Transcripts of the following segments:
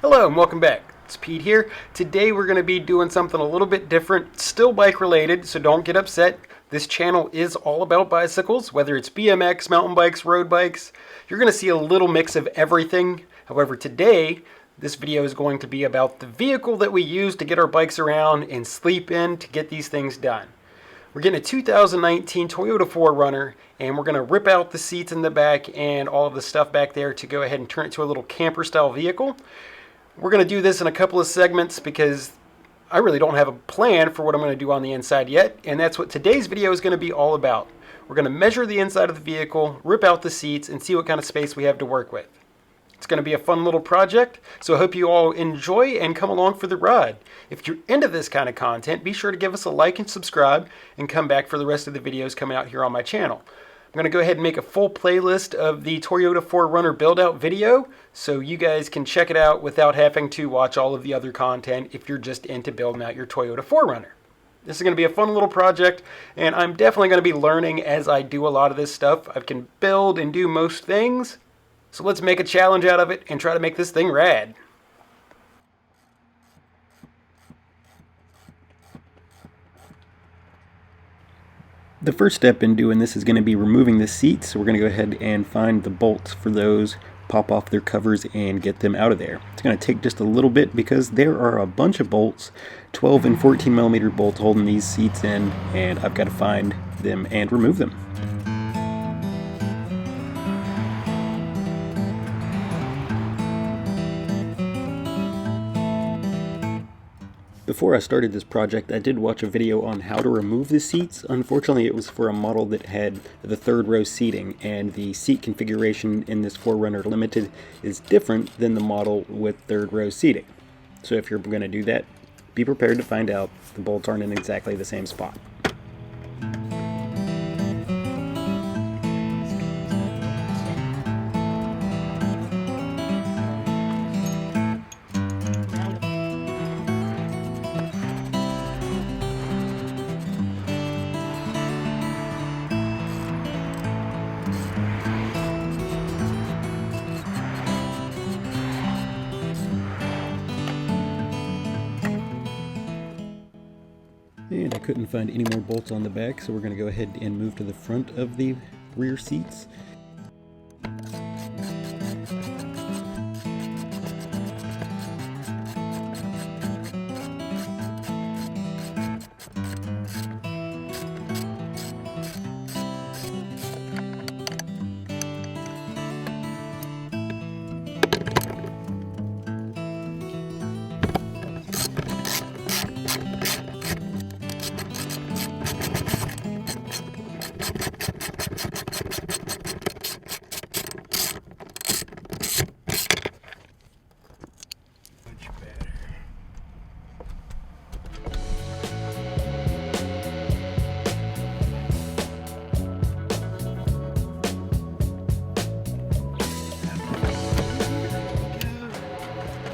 Hello and welcome back. It's Pete here. Today we're going to be doing something a little bit different, still bike related, so don't get upset. This channel is all about bicycles, whether it's BMX, mountain bikes, road bikes. You're going to see a little mix of everything. However, today this video is going to be about the vehicle that we use to get our bikes around and sleep in to get these things done. We're getting a 2019 Toyota 4Runner, and we're going to rip out the seats in the back and all of the stuff back there to go ahead and turn it to a little camper style vehicle. We're going to do this in a couple of segments because I really don't have a plan for what I'm going to do on the inside yet, and that's what today's video is going to be all about. We're going to measure the inside of the vehicle, rip out the seats, and see what kind of space we have to work with. It's going to be a fun little project, so I hope you all enjoy and come along for the ride. If you're into this kind of content, be sure to give us a like and subscribe, and come back for the rest of the videos coming out here on my channel. I'm going to go ahead and make a full playlist of the Toyota 4Runner build-out video, so you guys can check it out without having to watch all of the other content if you're just into building out your Toyota 4Runner. This is going to be a fun little project, and I'm definitely going to be learning as I do a lot of this stuff. I can build and do most things, so let's make a challenge out of it and try to make this thing rad. The first step in doing this is going to be removing the seats, so we're going to go ahead and find the bolts for those, pop off their covers, and get them out of there. It's going to take just a little bit because there are a bunch of bolts, 12 and 14 millimeter bolts holding these seats in, and I've got to find them and remove them. Before I started this project, I did watch a video on how to remove the seats. Unfortunately, it was for a model that had the third row seating, and the seat configuration in this 4Runner Limited is different than the model with third row seating. So if you're going to do that, be prepared to find out the bolts aren't in exactly the same spot. And I couldn't find any more bolts on the back, so we're going to go ahead and move to the front of the rear seats.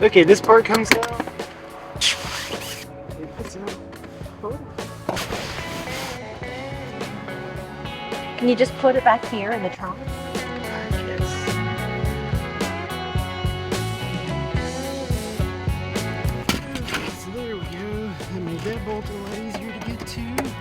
Okay, this part comes down. Can you just put it back here in the trunk? So there we go. I made that bolt a lot easier to get to.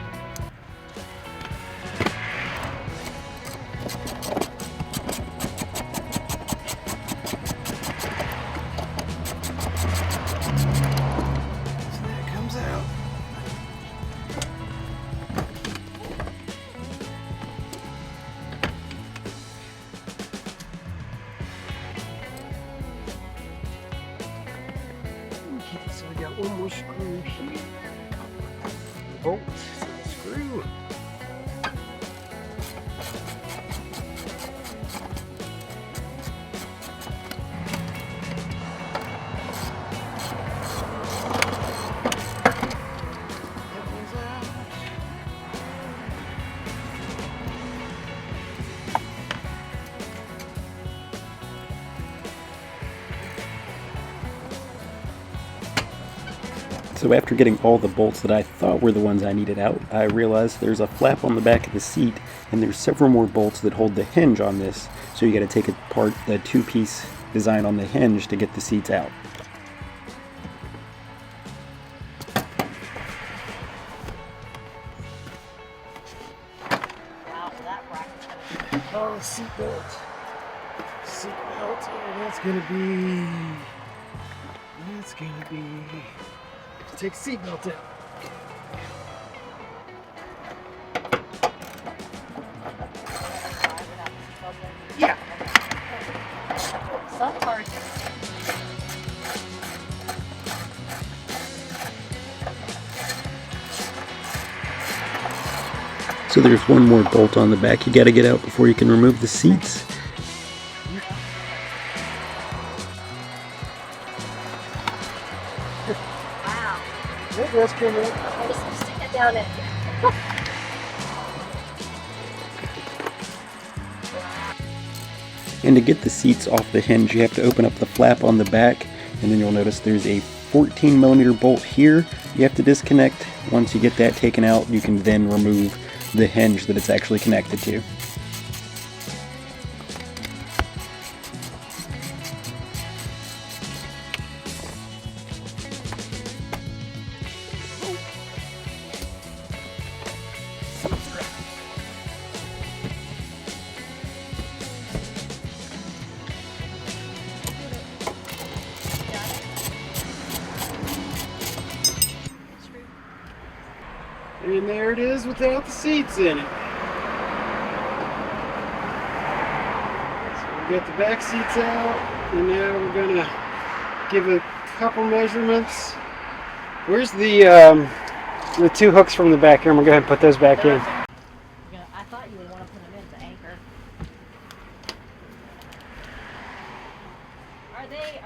So I got one more screw here. Bolt, screw. So after getting all the bolts that I thought were the ones I needed out, I realized there's a flap on the back of the seat, and there's several more bolts that hold the hinge on this, so you got to take apart the two-piece design on the hinge to get the seats out. Seatbelt, and that's gonna be, take seatbelt out. Yeah. Some parts. So there's one more bolt on the back you gotta get out before you can remove the seats. Wow. That's good. I'm just stick it down in. And to get the seats off the hinge, you have to open up the flap on the back, and then you'll notice there's a 14mm bolt here you have to disconnect. Once you get that taken out, you can then remove the hinge that it's actually connected to. And there it is without the seats in it. So we got the back seats out, and now we're gonna give a couple measurements. Where's the two hooks from the back here? I'm gonna go ahead and put those back in. I thought you would want to put them in to anchor.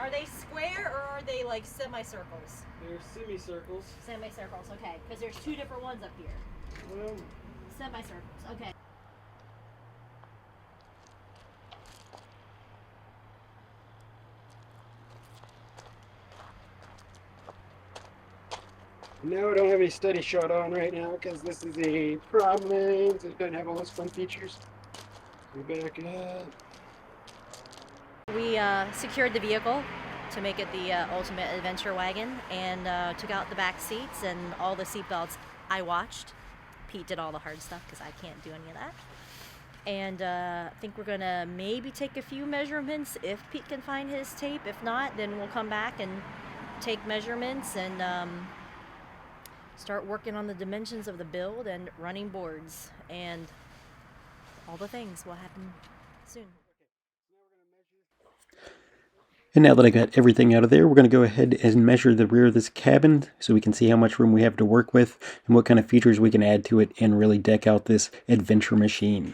Are they square or are they like semicircles? They're semicircles. Semicircles, okay. Because there's two different ones up here. Well, Semicircles, okay. no, I don't have any study shot on right now because this is a prom lane, so it doesn't have all those fun features. We back up. We secured the vehicle to make it the ultimate adventure wagon, and took out the back seats and all the seat belts. I watched. Pete did all the hard stuff because I can't do any of that. And I think we're gonna maybe take a few measurements if Pete can find his tape. If not, then we'll come back and take measurements and start working on the dimensions of the build and running boards, and all the things will happen soon. And now that I got everything out of there, we're going to go ahead and measure the rear of this cabin so we can see how much room we have to work with and what kind of features we can add to it and really deck out this adventure machine.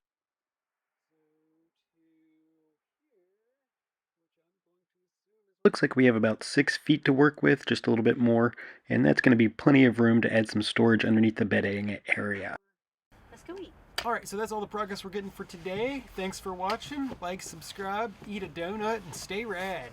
Looks like we have about 6 feet to work with, just a little bit more, and that's going to be plenty of room to add some storage underneath the bedding area. Let's go eat. Alright, so that's all the progress we're getting for today. Thanks for watching. Like, subscribe, eat a donut, and stay rad.